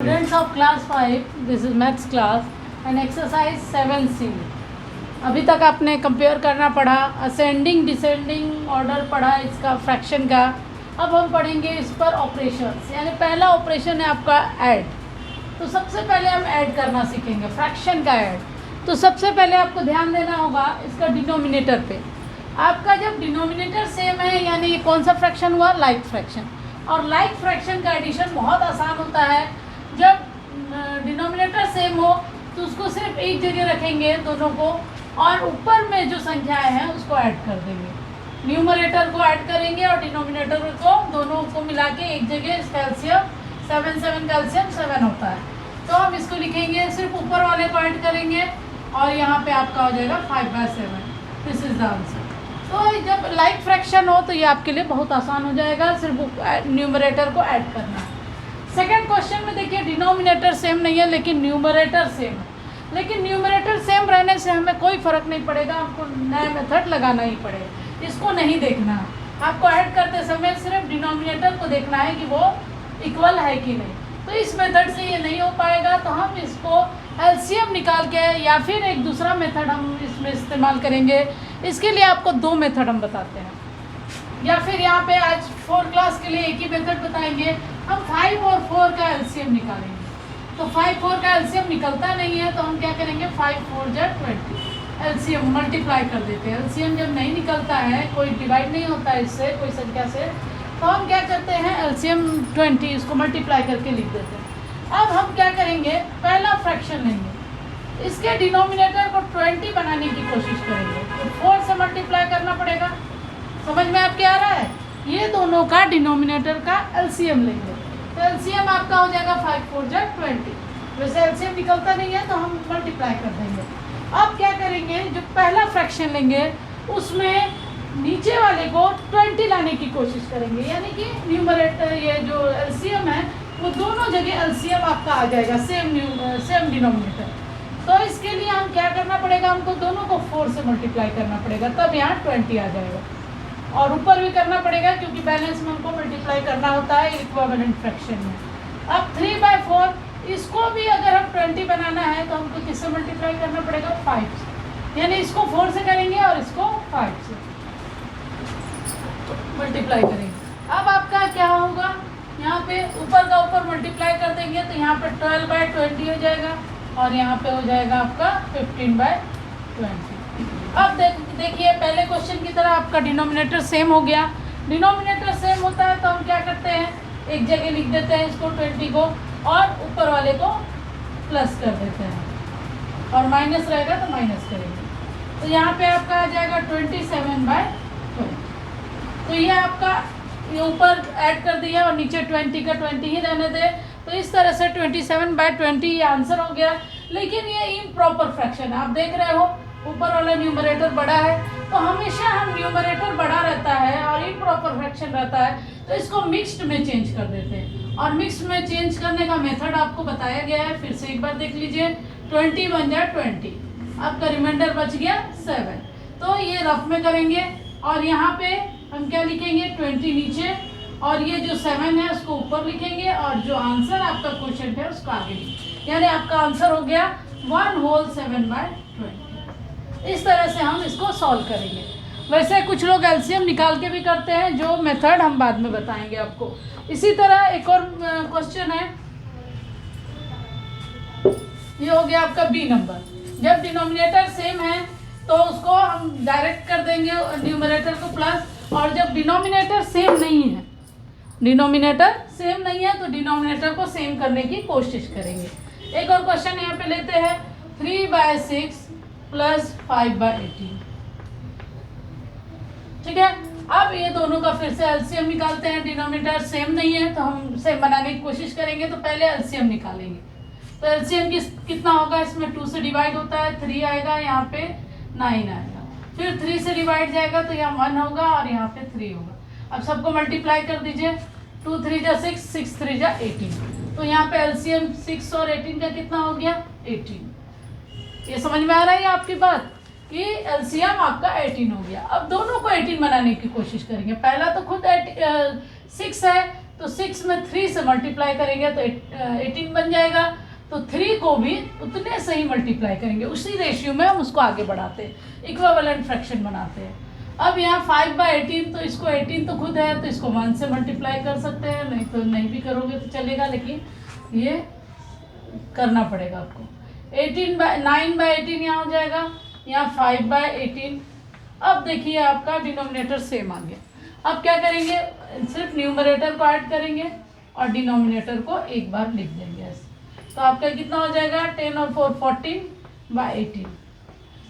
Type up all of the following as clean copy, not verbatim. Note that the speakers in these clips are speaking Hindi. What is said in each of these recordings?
Students of class 5, this is maths class and exercise 7C. अभी तक आपने कंपेयर करना पढ़ा, असेंडिंग डिसेंडिंग ऑर्डर पढ़ा इसका फ्रैक्शन का. अब हम पढ़ेंगे इस पर ऑपरेशंस, यानी पहला ऑपरेशन है आपका ऐड. तो सबसे पहले हम ऐड करना सीखेंगे, फ्रैक्शन का ऐड. तो सबसे पहले आपको ध्यान देना होगा इसका डिनोमिनेटर पे. आपका जब डिनोमिनेटर सेम है यानी ये कौन सा फ्रैक्शन हुआ, लाइक फ्रैक्शन. और लाइक फ्रैक्शन का एडिशन बहुत आसान होता है. जब डिनोमिनेटर सेम हो तो उसको सिर्फ एक जगह रखेंगे दोनों को, और ऊपर में जो संख्याएं हैं उसको ऐड कर देंगे. न्यूमरेटर को ऐड करेंगे और डिनोमिनेटर को, दोनों को मिला के एक जगह कैल्शियम 7 कैल्शियम 7 होता है. तो हम इसको लिखेंगे, सिर्फ ऊपर वाले को ऐड करेंगे और यहाँ पे आपका हो जाएगा 5/7. This is the answer. तो जब लाइक फ्रैक्शन हो तो ये आपके लिए बहुत आसान हो जाएगा, सिर्फ न्यूमरेटर को ऐड करना है. सेकेंड क्वेश्चन में देखिए डिनोमिनेटर सेम नहीं है लेकिन न्यूमरेटर सेम है. लेकिन न्यूमरेटर सेम रहने से हमें कोई फ़र्क नहीं पड़ेगा, हमको नया मेथड लगाना ही पड़ेगा. इसको नहीं देखना है आपको, ऐड करते समय सिर्फ डिनोमिनेटर को देखना है कि वो इक्वल है कि नहीं. तो इस मेथड से ये नहीं हो पाएगा, तो हम इसको एलसीएम निकाल के या फिर एक दूसरा मेथड हम इसमें इस्तेमाल करेंगे. इसके लिए आपको दो मेथड हम बताते हैं, या फिर यहाँ पे आज 4 क्लास के लिए एक ही मेथड बताएंगे. हम 5 और 4 का एलसीएम निकालेंगे. तो 5 4 का एलसीएम निकलता नहीं है तो हम क्या करेंगे, 5 4 जा 20 एलसीएम मल्टीप्लाई कर देते हैं. एलसीएम जब नहीं निकलता है, कोई डिवाइड नहीं होता है इससे कोई संख्या से, तो हम क्या करते हैं एलसीएम 20 इसको मल्टीप्लाई करके लिख देते हैं. अब हम क्या करेंगे, पहला फ्रैक्शन लेंगे, इसके डिनोमिनेटर को 20 बनाने की कोशिश करेंगे. तो 4 से मल्टीप्लाई करना पड़ेगा. समझ में आपके आ रहा है. ये दोनों का डिनोमिनेटर का एलसीएम लेंगे. तो एलसीएम आपका हो जाएगा 5 4 जा 20. वैसे एलसीएम निकलता नहीं है तो हम मल्टीप्लाई कर देंगे. अब क्या करेंगे, जो पहला फ्रैक्शन लेंगे उसमें नीचे वाले को 20 लाने की कोशिश करेंगे, यानी कि न्यूमरेटर ये जो एलसीएम है वो दोनों जगह एलसीएम आपका आ जाएगा, सेम डिनोमिनेटर. तो इसके लिए हम क्या करना पड़ेगा, हमको दोनों को 4 से मल्टीप्लाई करना पड़ेगा, तब यहाँ 20 आ जाएगा. और ऊपर भी करना पड़ेगा क्योंकि बैलेंस में हमको मल्टीप्लाई करना होता है इक्विवेलेंट फ्रैक्शन में. अब 3/4 इसको भी अगर हम 20 बनाना है तो हमको किससे मल्टीप्लाई करना पड़ेगा, 5 से. यानी इसको 4 से करेंगे और इसको 5 से मल्टीप्लाई करेंगे. अब आपका क्या होगा, यहाँ पे ऊपर का ऊपर मल्टीप्लाई कर देंगे तो यहाँ पे 12/20 हो जाएगा और यहाँ पे हो जाएगा आपका 15/20. अब देखिए पहले क्वेश्चन की तरह आपका डिनोमिनेटर सेम हो गया. डिनोमिनेटर सेम होता है तो हम क्या करते हैं, एक जगह लिख देते हैं इसको 20 को और ऊपर वाले को प्लस कर देते हैं, और माइनस रहेगा तो माइनस करेंगे. तो यहाँ पे आपका आ जाएगा 27/20. तो ये आपका ये ऊपर ऐड कर दिया और नीचे 20 का 20 ही रहने दे. तो इस तरह से 27/20 ये आंसर हो गया. लेकिन ये इम्प्रॉपर फ्रैक्शन है, आप देख रहे हो ऊपर वाला न्यूमरेटर बड़ा है, तो हमेशा हम न्यूमरेटर बड़ा रहता है और इम्प्रॉपर फ्रैक्शन रहता है तो इसको मिक्स्ड में चेंज कर देते हैं. और मिक्स्ड में चेंज करने का मेथड आपको बताया गया है, फिर से एक बार देख लीजिए. 20 बन जाए 20, आपका रिमाइंडर बच गया 7. तो ये रफ में करेंगे और यहाँ पे हम क्या लिखेंगे, 20 नीचे और ये जो 7 है उसको ऊपर लिखेंगे और जो आंसर आपका क्वेश्चन है उसको आगे लिखेंगे. यानी आपका आंसर हो गया 1 होल 7/20. इस तरह से हम इसको सॉल्व करेंगे. वैसे कुछ लोग एलसीएम निकाल के भी करते हैं, जो मेथड हम बाद में बताएंगे आपको. इसी तरह एक और क्वेश्चन है, ये हो गया आपका बी नंबर. जब डिनोमिनेटर सेम है तो उसको हम डायरेक्ट कर देंगे न्यूमरेटर को प्लस, और जब डिनोमिनेटर सेम नहीं है, डिनोमिनेटर सेम नहीं है तो डिनोमिनेटर को सेम करने की कोशिश करेंगे. एक और क्वेश्चन यहाँ पे लेते हैं, 3/6 प्लस 5/18. ठीक है. अब ये दोनों का फिर से एलसीएम निकालते हैं. डिनोमिनेटर सेम नहीं है तो हम सेम बनाने की कोशिश करेंगे, तो पहले एलसीएम निकालेंगे. तो एलसीएम कितना होगा, इसमें 2 से डिवाइड होता है, 3 आएगा, यहाँ पे 9 आएगा. फिर 3 से डिवाइड जाएगा तो यहाँ 1 होगा और यहाँ पे 3 होगा. अब सबको मल्टीप्लाई कर दीजिए. 2 3 जा 6, 6 3 जा 18. तो यहाँ पे एलसीएम 6 और 18 का कितना हो गया, 18. ये समझ में आ रहा है आपकी बात कि एलसीएम आपका 18 हो गया. अब दोनों को 18 बनाने की कोशिश करेंगे. पहला तो खुद 6 है तो 6 में 3 से मल्टीप्लाई करेंगे तो 18 बन जाएगा। तो 3 को भी उतने से ही मल्टीप्लाई करेंगे, उसी रेशियो में हम उसको आगे बढ़ाते हैं, इक्विवेलेंट फ्रैक्शन बनाते हैं। अब यहाँ 5/18, तो इसको 18 तो खुद है, तो इसको 1 से मल्टीप्लाई कर सकते हैं, नहीं तो नहीं भी करोगे तो चलेगा, लेकिन ये करना पड़ेगा आपको। 9/18 यहाँ हो जाएगा, यहाँ 5/18। अब देखिए आपका डिनोमिनेटर सेम आ गया। अब क्या करेंगे, सिर्फ न्यूमरेटर को ऐड करेंगे और डिनोमिनेटर को एक बार लिख देंगे ऐसे। तो आपका कितना हो जाएगा, 10 और 4 14/18।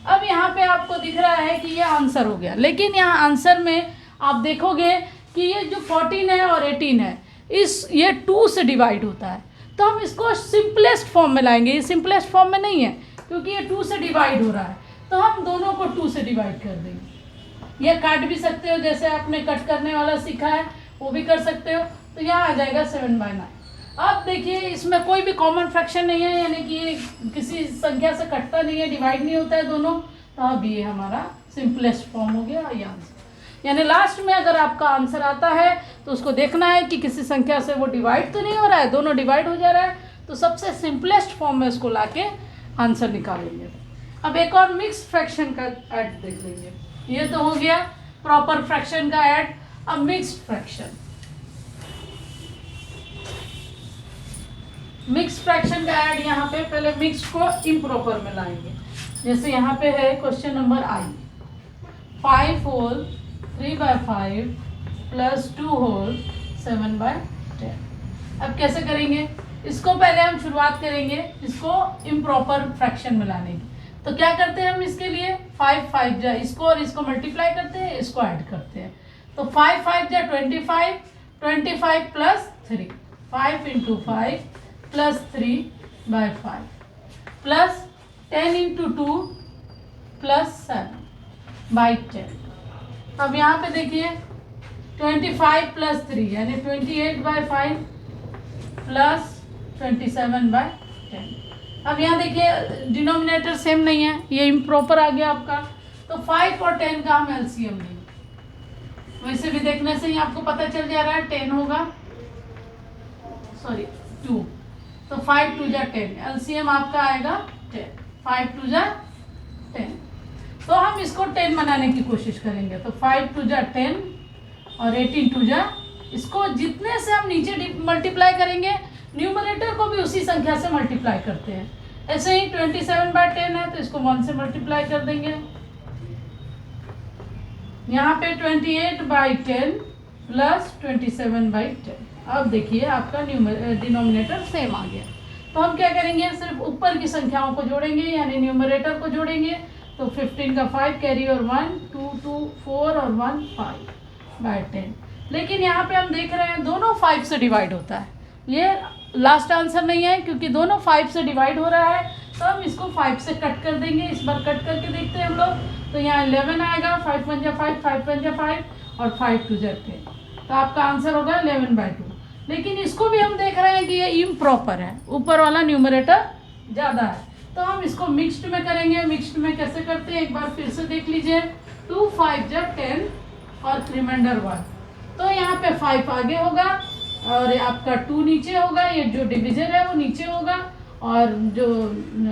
अब यहाँ पे आपको दिख रहा है कि ये आंसर हो गया, लेकिन यहाँ आंसर में आप देखोगे कि ये जो 14 है और 18 है, ये 2 से डिवाइड होता है, तो हम इसको सिंपलेस्ट फॉर्म में लाएंगे। ये सिंपलेस्ट फॉर्म में नहीं है क्योंकि ये 2 से डिवाइड हो रहा है, तो हम दोनों को 2 से डिवाइड कर देंगे। ये काट भी सकते हो, जैसे आपने कट करने वाला सीखा है वो भी कर सकते हो। तो यहाँ आ जाएगा 7/9। अब देखिए इसमें कोई भी कॉमन फ्रैक्शन नहीं है, यानी कि ये किसी संख्या से कटता नहीं है, डिवाइड नहीं होता है दोनों। तो अब ये हमारा सिंपलेस्ट फॉर्म हो गया ये आंसर। यानी लास्ट में अगर आपका आंसर आता है तो उसको देखना है कि किसी संख्या से वो डिवाइड तो नहीं हो रहा है, दोनों डिवाइड हो जा रहा है, तो सबसे सिंपलेस्ट फॉर्म में उसको लाके आंसर निकालेंगे। अब एक और मिक्स फ्रैक्शन का ऐड देख लेंगे। ये तो हो गया प्रॉपर फ्रैक्शन का ऐड। अब मिक्स्ड फ्रैक्शन, मिक्स फ्रैक्शन का ऐड यहाँ पे पहले मिक्स को इम्प्रॉपर में लाएंगे। जैसे यहाँ पे है क्वेश्चन नंबर आई, 5 होल 3/5 प्लस 2 होल 7/10। अब कैसे करेंगे इसको, पहले हम शुरुआत करेंगे इसको इम्प्रॉपर फ्रैक्शन में लाने की। तो क्या करते हैं हम इसके लिए 5 5 जा, इसको और इसको मल्टीप्लाई करते हैं, इसको ऐड करते हैं। तो 5 5 जा 25, 25 प्लस 3, 5 × 5 प्लस 3/5 प्लस 10 × 2 प्लस 7/10। अब यहाँ पे देखिए 25 प्लस 3 यानी 28/5 प्लस 27/10। अब यहाँ देखिए डिनोमिनेटर सेम नहीं है, ये इम्प्रॉपर आ गया आपका। तो 5 और 10 का हम एलसीएम लेंगे। वैसे भी देखने से ही आपको पता चल जा रहा है 10 होगा, सॉरी 2, तो 5 2 जा 10, एलसीएम आपका आएगा 10, 5 2 जा 10। तो हम इसको 10 बनाने की कोशिश करेंगे। तो 5 2 जा 10 और 18 2 जा, इसको जितने से हम नीचे मल्टीप्लाई करेंगे न्यूमरेटर को भी उसी संख्या से मल्टीप्लाई करते हैं। ऐसे ही 27/10 है तो इसको 1 से मल्टीप्लाई कर देंगे। यहाँ पे 28/10 प्लस 27/10। अब देखिए आपका डिनोमिनेटर सेम आ गया। तो हम क्या करेंगे, सिर्फ ऊपर की संख्याओं को जोड़ेंगे, यानी न्यूमरेटर को जोड़ेंगे। तो 15 का 5 कैरी और 1 2 2 4 और 1 5/10। लेकिन यहाँ पे हम देख रहे हैं दोनों 5 से डिवाइड होता है। ये लास्ट आंसर नहीं है क्योंकि दोनों 5 से डिवाइड हो रहा है, तो हम इसको 5 से कट कर देंगे। इस बार कट करके देखते हैं हम लोग। तो यहाँ 11 आएगा, 5 1 जा 5, 5 1 जा 5 और 5 2 जा 10। तो आपका आंसर होगा 11/2। लेकिन इसको भी हम देख रहे हैं कि ये इम्प्रॉपर है, ऊपर वाला न्यूमरेटर ज़्यादा है, तो हम इसको मिक्स्ड में करेंगे। मिक्स्ड में कैसे करते हैं एक बार फिर से देख लीजिए। 2 5 जा 10 और रिमाइंडर 1, तो यहाँ पे 5 आगे होगा और आपका 2 नीचे होगा। ये जो डिविजन है वो नीचे होगा और जो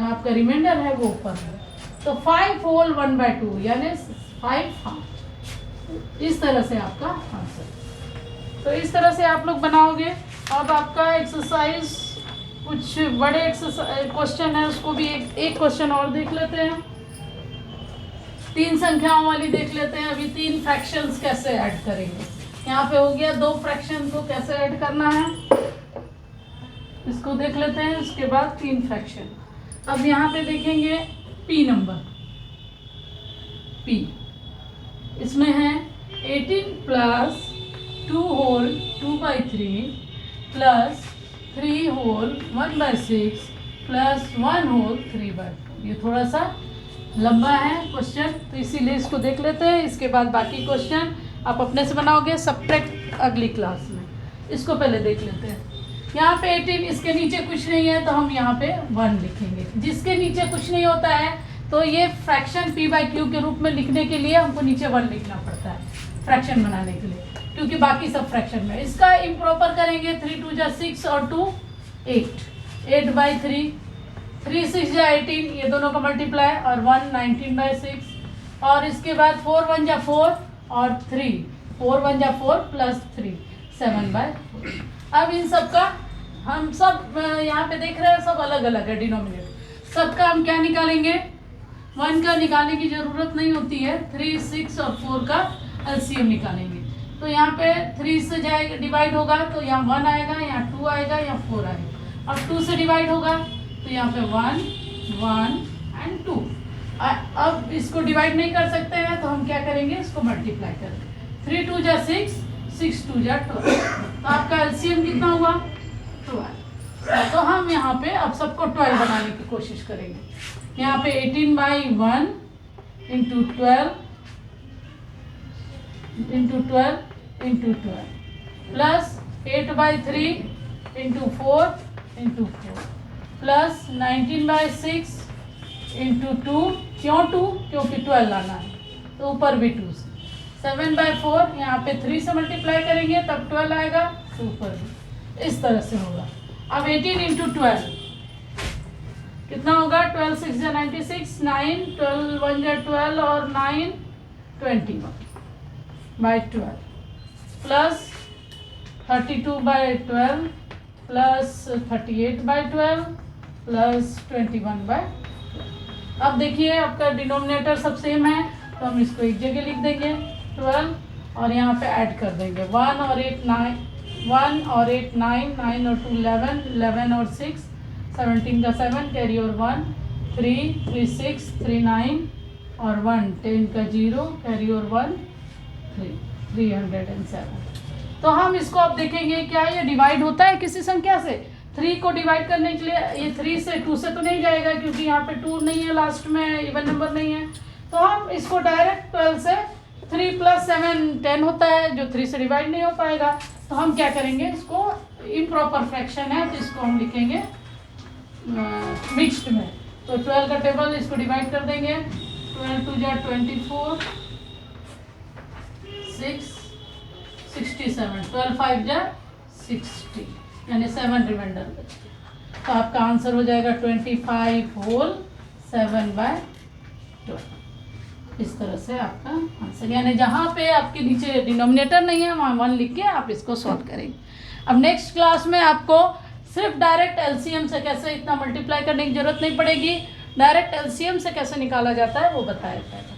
आपका रिमाइंडर है वो ऊपर है। तो 5 होल 1/2 यानी 5 हाफ। इस तरह से आपका आंसर। तो इस तरह से आप लोग बनाओगे। अब आपका एक्सरसाइज कुछ बड़े एक्सरसाइज क्वेश्चन है, उसको भी एक क्वेश्चन और देख लेते हैं। 3 संख्याओं वाली देख लेते हैं। अभी 3 फ्रैक्शंस कैसे ऐड करेंगे। यहाँ पे हो गया 2 फ्रैक्शन को कैसे ऐड करना है इसको देख लेते हैं। उसके बाद 3 फ्रैक्शन। अब यहाँ पे देखेंगे पी नंबर, पी इसमें है 18 plus 2 whole 2/3 plus 3 whole 1/6 plus 1 whole 3/4। ये थोड़ा सा लंबा है क्वेश्चन, तो इसीलिए इसको देख लेते हैं। इसके बाद बाकी क्वेश्चन आप अपने से बनाओगे, सब्ट्रैक्ट अगली क्लास में। इसको पहले देख लेते हैं। यहाँ पे 18, इसके नीचे कुछ नहीं है तो हम यहाँ पे 1 लिखेंगे। जिसके नीचे कुछ नहीं होता है तो ये फ्रैक्शन p/q के रूप में लिखने के लिए हमको नीचे 1 लिखना पड़ता है फ्रैक्शन बनाने के लिए। क्योंकि बाकी सब फ्रैक्शन में। इसका इम्प्रॉपर करेंगे, 3 2 जा 6 और 2 8, 8/3, 3 6 जा 18, ये दोनों का मल्टीप्लाई, और 1 19/6, और इसके बाद 4 1 जा 4 और 3, 4 1 जा 4 प्लस 3 7/4। अब इन सब का हम सब यहाँ पे देख रहे हैं, सब अलग अलग है डिनोमिनेटर। सबका हम क्या निकालेंगे, 1 का निकालने की ज़रूरत नहीं होती है, 3 6 और 4 का एलसीएम निकालेंगे। तो यहाँ पे 3 से जाएगा डिवाइड होगा तो यहाँ 1 आएगा, यहाँ 2 आएगा, यहाँ 4 आएगा। अब 2 से डिवाइड होगा तो यहाँ पे 1 1 एंड 2। अब इसको डिवाइड नहीं कर सकते हैं तो हम क्या करेंगे, इसको मल्टीप्लाई करेंगे। 3 2 जा 6, 6 2 जा 12, तो आपका एलसीएम कितना हुआ, 12। तो हम यहाँ पे अब सबको 12 बनाने की कोशिश करेंगे। यहाँ पे 18/1 into 12 into 12 into 12 plus 8/3 into 4 into 4 plus 19/6 into 2, क्यों 2, क्योंकि 12 लाना है तो ऊपर भी 2 से, 7/4, यहाँ पे 3 से मल्टीप्लाई करेंगे तब 12 आएगा तो ऊपर भी, इस तरह से होगा। अब 18 इंटू 12 कितना होगा, 12 6 जा 96, 9 12 1 जा 12 और 9 21/12 प्लस 32/12 प्लस 38/12 प्लस 21/12। अब देखिए आपका डिनोमिनेटर सब सेम है तो हम इसको एक जगह लिख देंगे 12, और यहाँ पे ऐड कर देंगे 1 और 8 9, 1 और 8 9, 9 और 2 11, 11 और 6 17 का 7 कैरी और 1, 3 3 6 3 9 और 1 10 का 0 कैरी और 1 3 307। तो हम इसको अब देखेंगे क्या ये डिवाइड होता है किसी संख्या से। 3 को डिवाइड करने के लिए ये 3 से 2 से तो नहीं जाएगा क्योंकि यहाँ पे 2 नहीं है, लास्ट में इवन नंबर नहीं है, तो हम इसको डायरेक्ट 12 से 3 + 7 10 होता है जो 3 से डिवाइड नहीं हो पाएगा। तो हम क्या करेंगे, इसको इम्प्रॉपर फ्रैक्शन है तो इसको हम लिखेंगे मिक्स्ड में। तो 12 का टेबल इसको डिवाइड कर देंगे, 12 2 जा 24, 6 67, 12 5 जा 60, यानी 7 रिमाइंडर बचते। तो आपका आंसर हो जाएगा 25 होल 7/12। इस तरह से आपका आंसर, यानी जहाँ पे आपके नीचे डिनोमिनेटर नहीं है वहाँ 1 लिख के आप इसको सॉल्व करेंगे। अब नेक्स्ट क्लास में आपको सिर्फ डायरेक्ट एलसीएम से कैसे, इतना मल्टीप्लाई करने की जरूरत नहीं पड़ेगी, डायरेक्ट एलसीएम से कैसे निकाला जाता है वो बताया जाएगा।